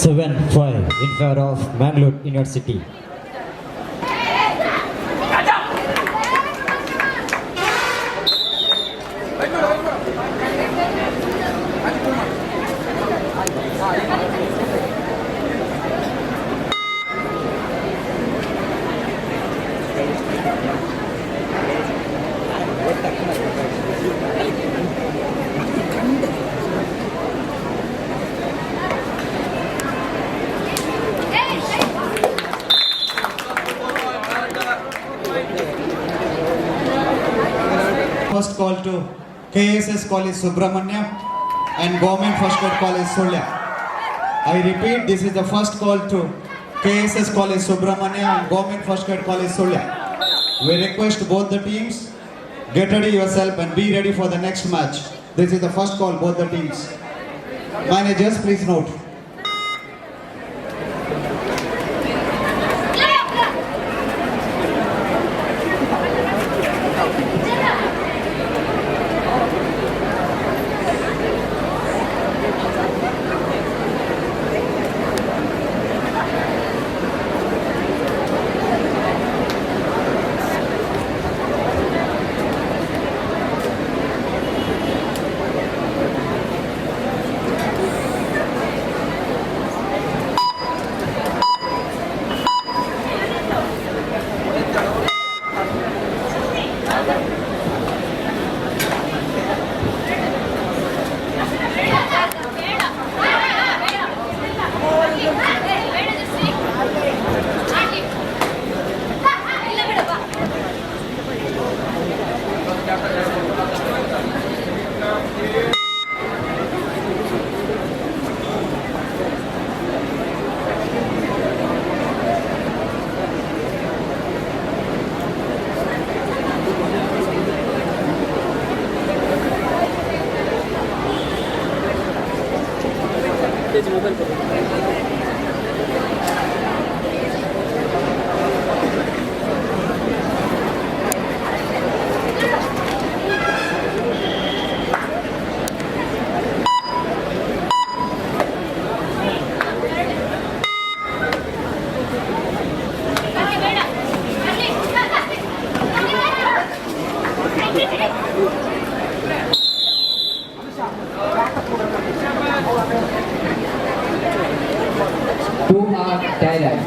7-5 in favor of Mangalore University. First call to KSS College Subramania and Government First Grade College Solya. I repeat, this is the first call to KSS College Subramania and Government First Grade College Solya. We request both the teams, get ready yourself and be ready for the next match. This is the first call, both the teams. Managers, please note. 2 hour Thailand.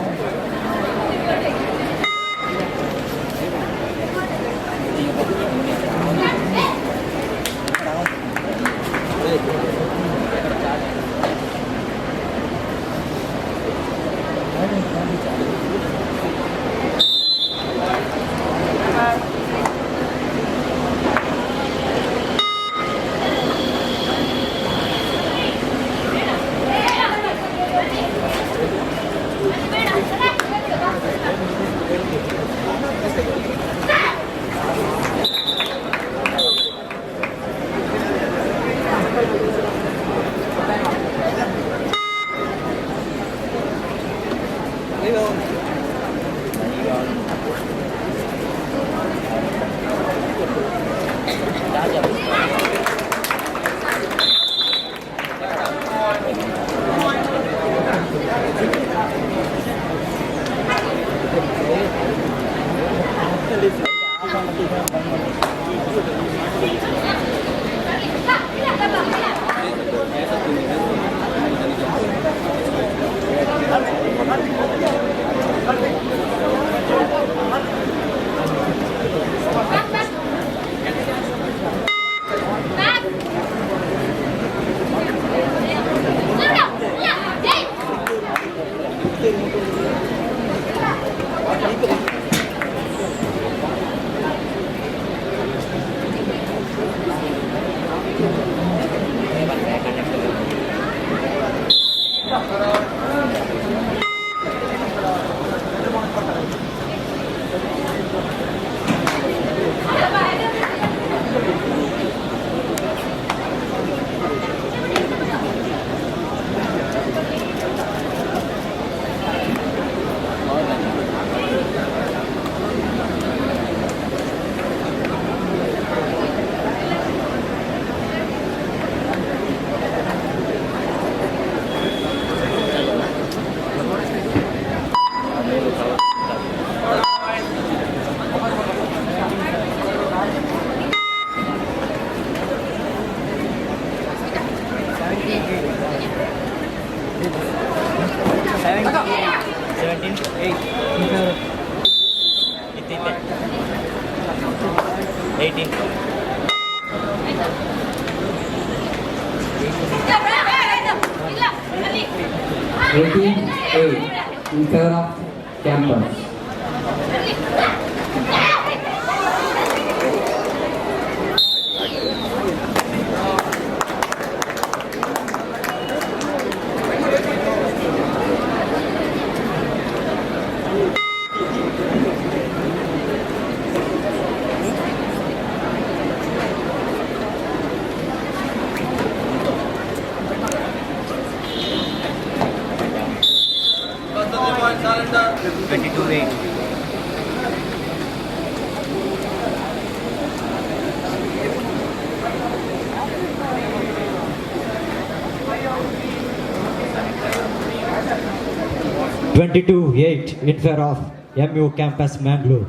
Eighteen eight in favor of campus. Twenty-two 8 in favor of MU Campus Mangalore.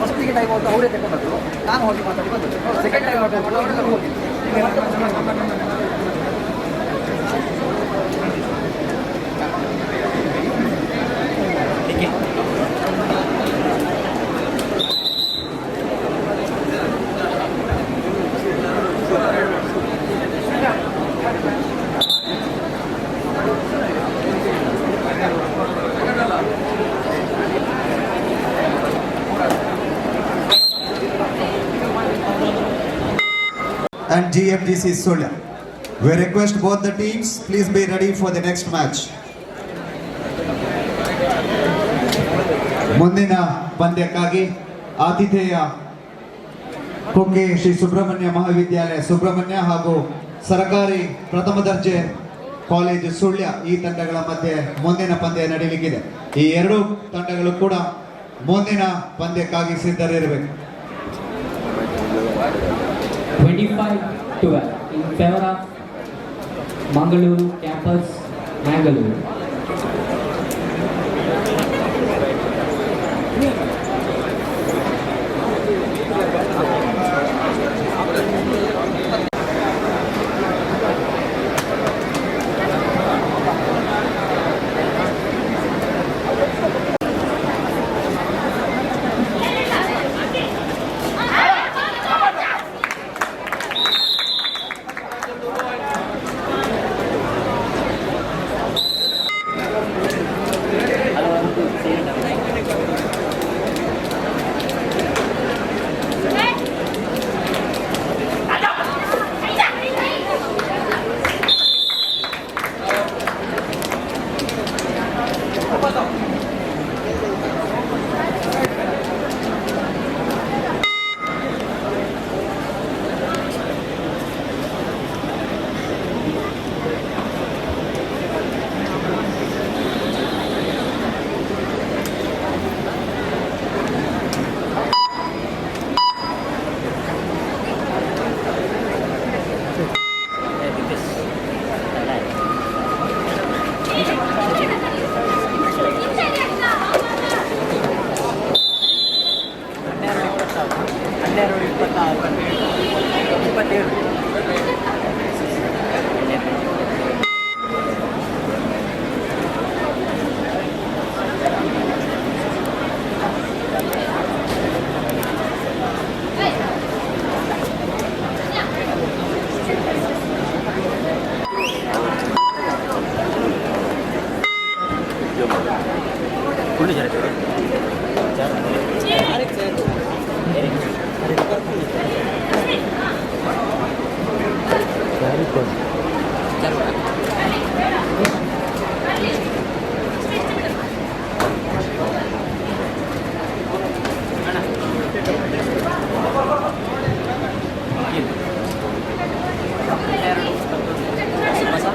ಫಸ್ಟಿಗೆ time out ಅವರೇ ತಗೊಂಡ್ರು, ನಾನು ಹೋಗಿ ಮಾತಾಡಿ ಬಂದದ್ದು. Second time out ಅವರೇ ಹೋಗಿ and GFGC Solya. We request both the teams, please be ready for the next match. ಮುಂದಿನ ಪಂದ್ಯಕ್ಕಾಗಿ ಆತಿಥೇಯ ಕುಕ್ಕೆ ಶ್ರೀ ಸುಬ್ರಹ್ಮಣ್ಯ ಮಹಾವಿದ್ಯಾಲಯ ಸುಬ್ರಹ್ಮಣ್ಯ ಹಾಗೂ ಸರ್ಕಾರಿ ಪ್ರಥಮ ದರ್ಜೆ ಕಾಲೇಜು ಸುಳ್ಯ ಈ ತಂಡಗಳ ಮಧ್ಯೆ ಮುಂದಿನ ಪಂದ್ಯ ನಡೆಯಲಿಕ್ಕಿದೆ. ಈ ಎರಡೂ ತಂಡಗಳು ಕೂಡ ಮುಂದಿನ ಪಂದ್ಯಕ್ಕಾಗಿ ಸಿದ್ಧರಿರಬೇಕು. 25-12 in favor of Mangaluru campus, Mangaluru.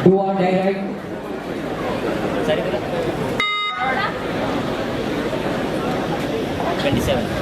Do or die right? Sorry, 27.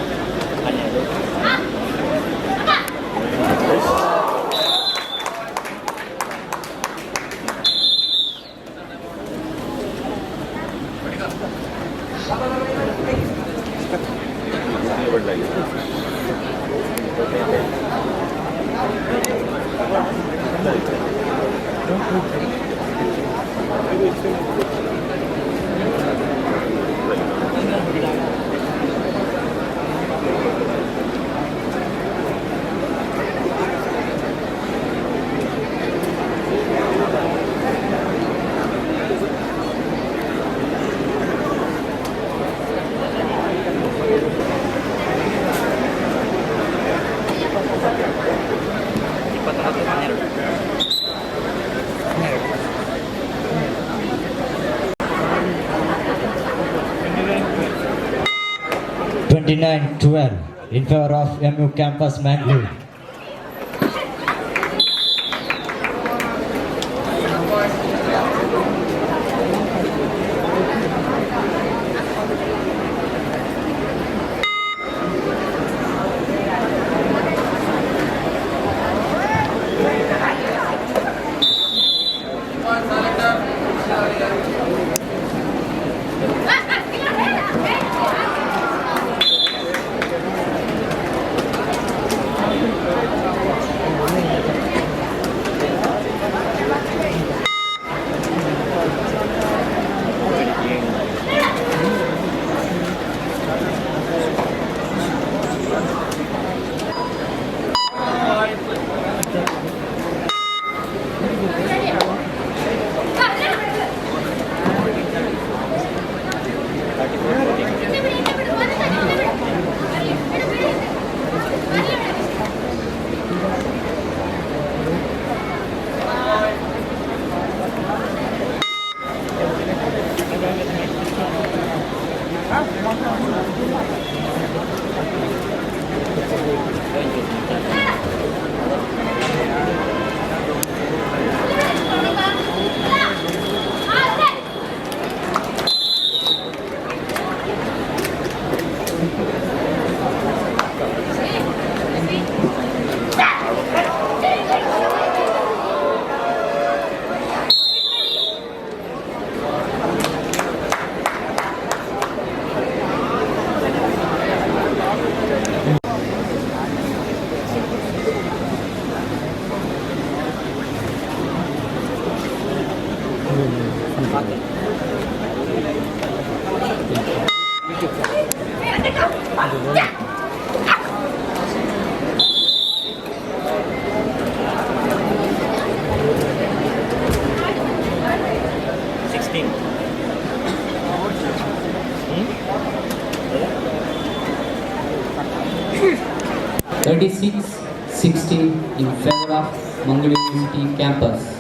29-12 in favor of MU Campus Mangalore. Thirty-six 60 in favor of Mangalore University campus.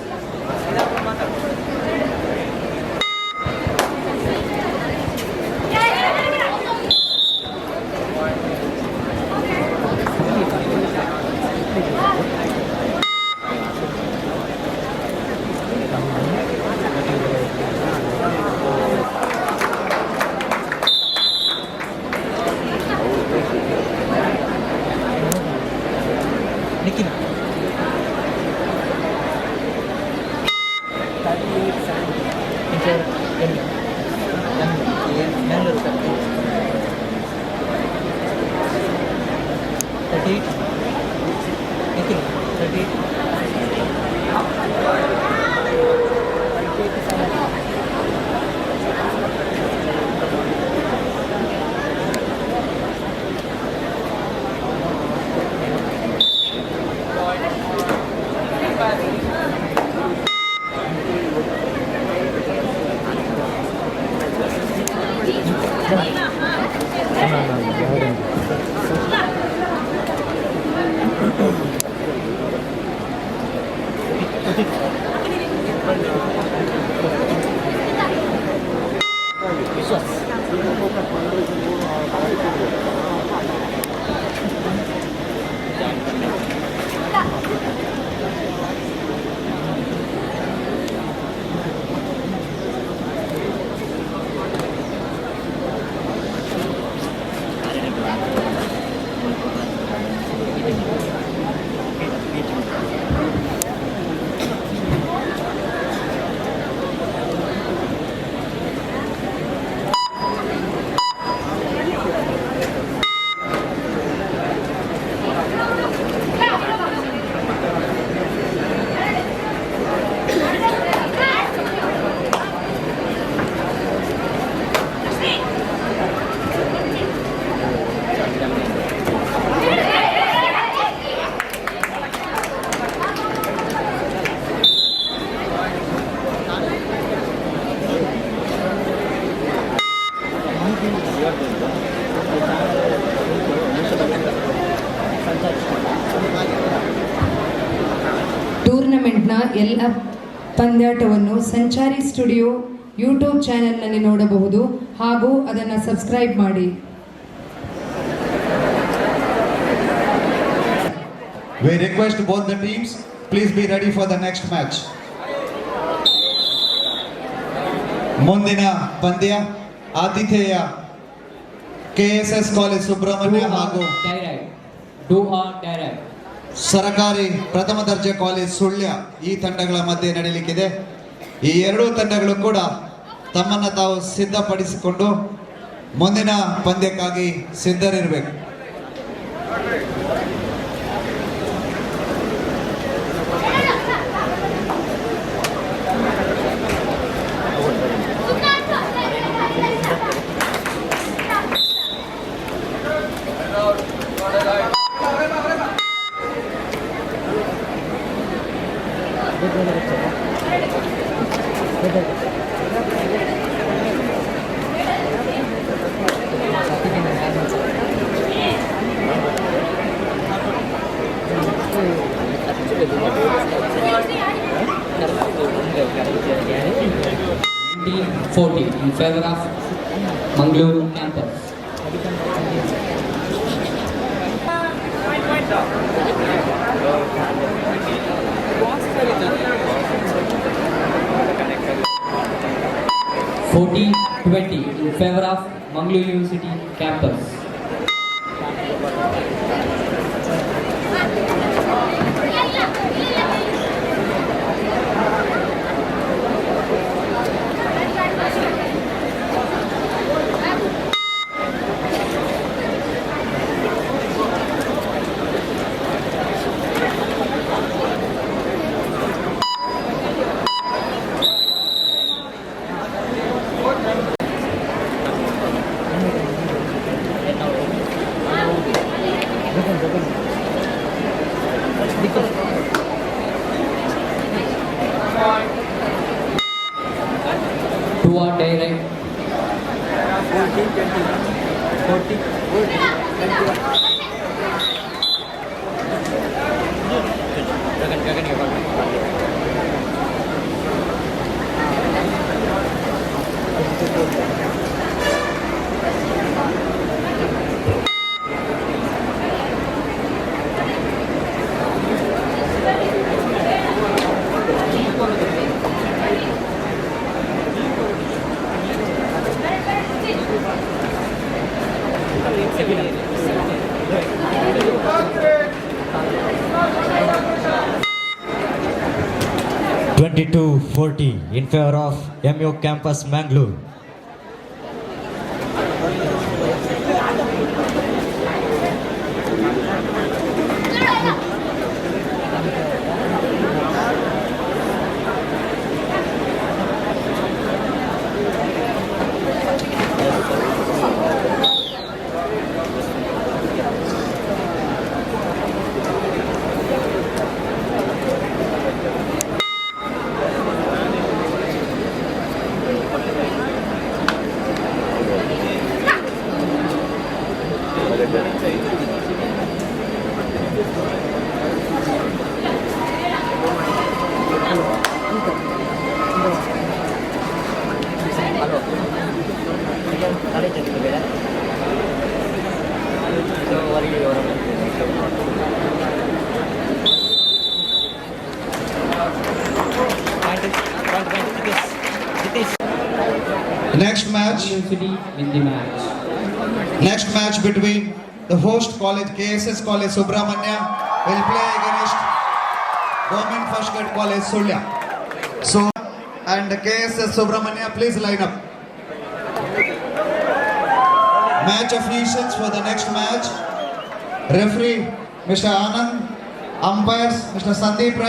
ಟೂರ್ನಮೆಂಟ್ನ ಎಲ್ಲ ಪಂದ್ಯಾಟವನ್ನು ಸಂಚಾರಿ ಸ್ಟುಡಿಯೋ ಯೂಟ್ಯೂಬ್ ಚಾನೆಲ್ನಲ್ಲಿ ನೋಡಬಹುದು ಹಾಗೂ ಅದನ್ನು ಸಬ್ಸ್ಕ್ರೈಬ್ ಮಾಡಿ. We request both the teams, please be ready for the next match. ಮುಂದಿನ ಪಂದ್ಯ ಆತಿಥೇಯ ಕೆಎಸ್ಎಸ್ ಕಾಲೇಜ್ ಸುಬ್ರಹ್ಮಣ್ಯ ಹಾಗೂ Do or die. ಸರಕಾರಿ ಪ್ರಥಮ ದರ್ಜೆ ಕಾಲೇಜ್ ಸುಳ್ಯ ಈ ತಂಡಗಳ ಮಧ್ಯೆ ನಡೆಯಲಿಕ್ಕಿದೆ. ಈ ಎರಡೂ ತಂಡಗಳು ಕೂಡ ತಮ್ಮನ್ನು ತಾವು ಸಿದ್ಧಪಡಿಸಿಕೊಂಡು ಮುಂದಿನ ಪಂದ್ಯಕ್ಕಾಗಿ ಸಿದ್ಧರಿರಬೇಕು. In favor of Mangaluru campus. In favor of Mangaluru University campus. Do or die, right? 22-40 in favor of MU Campus Mangalore. Next match. University win the match. Next match between the host college KSS College Subramanya will play against Government First Grade College Sulya. So and KSS Subramanya, please line up. Match officials for the next match. Referee Mr. Anand. Umpires Mr. Sandeep Rai.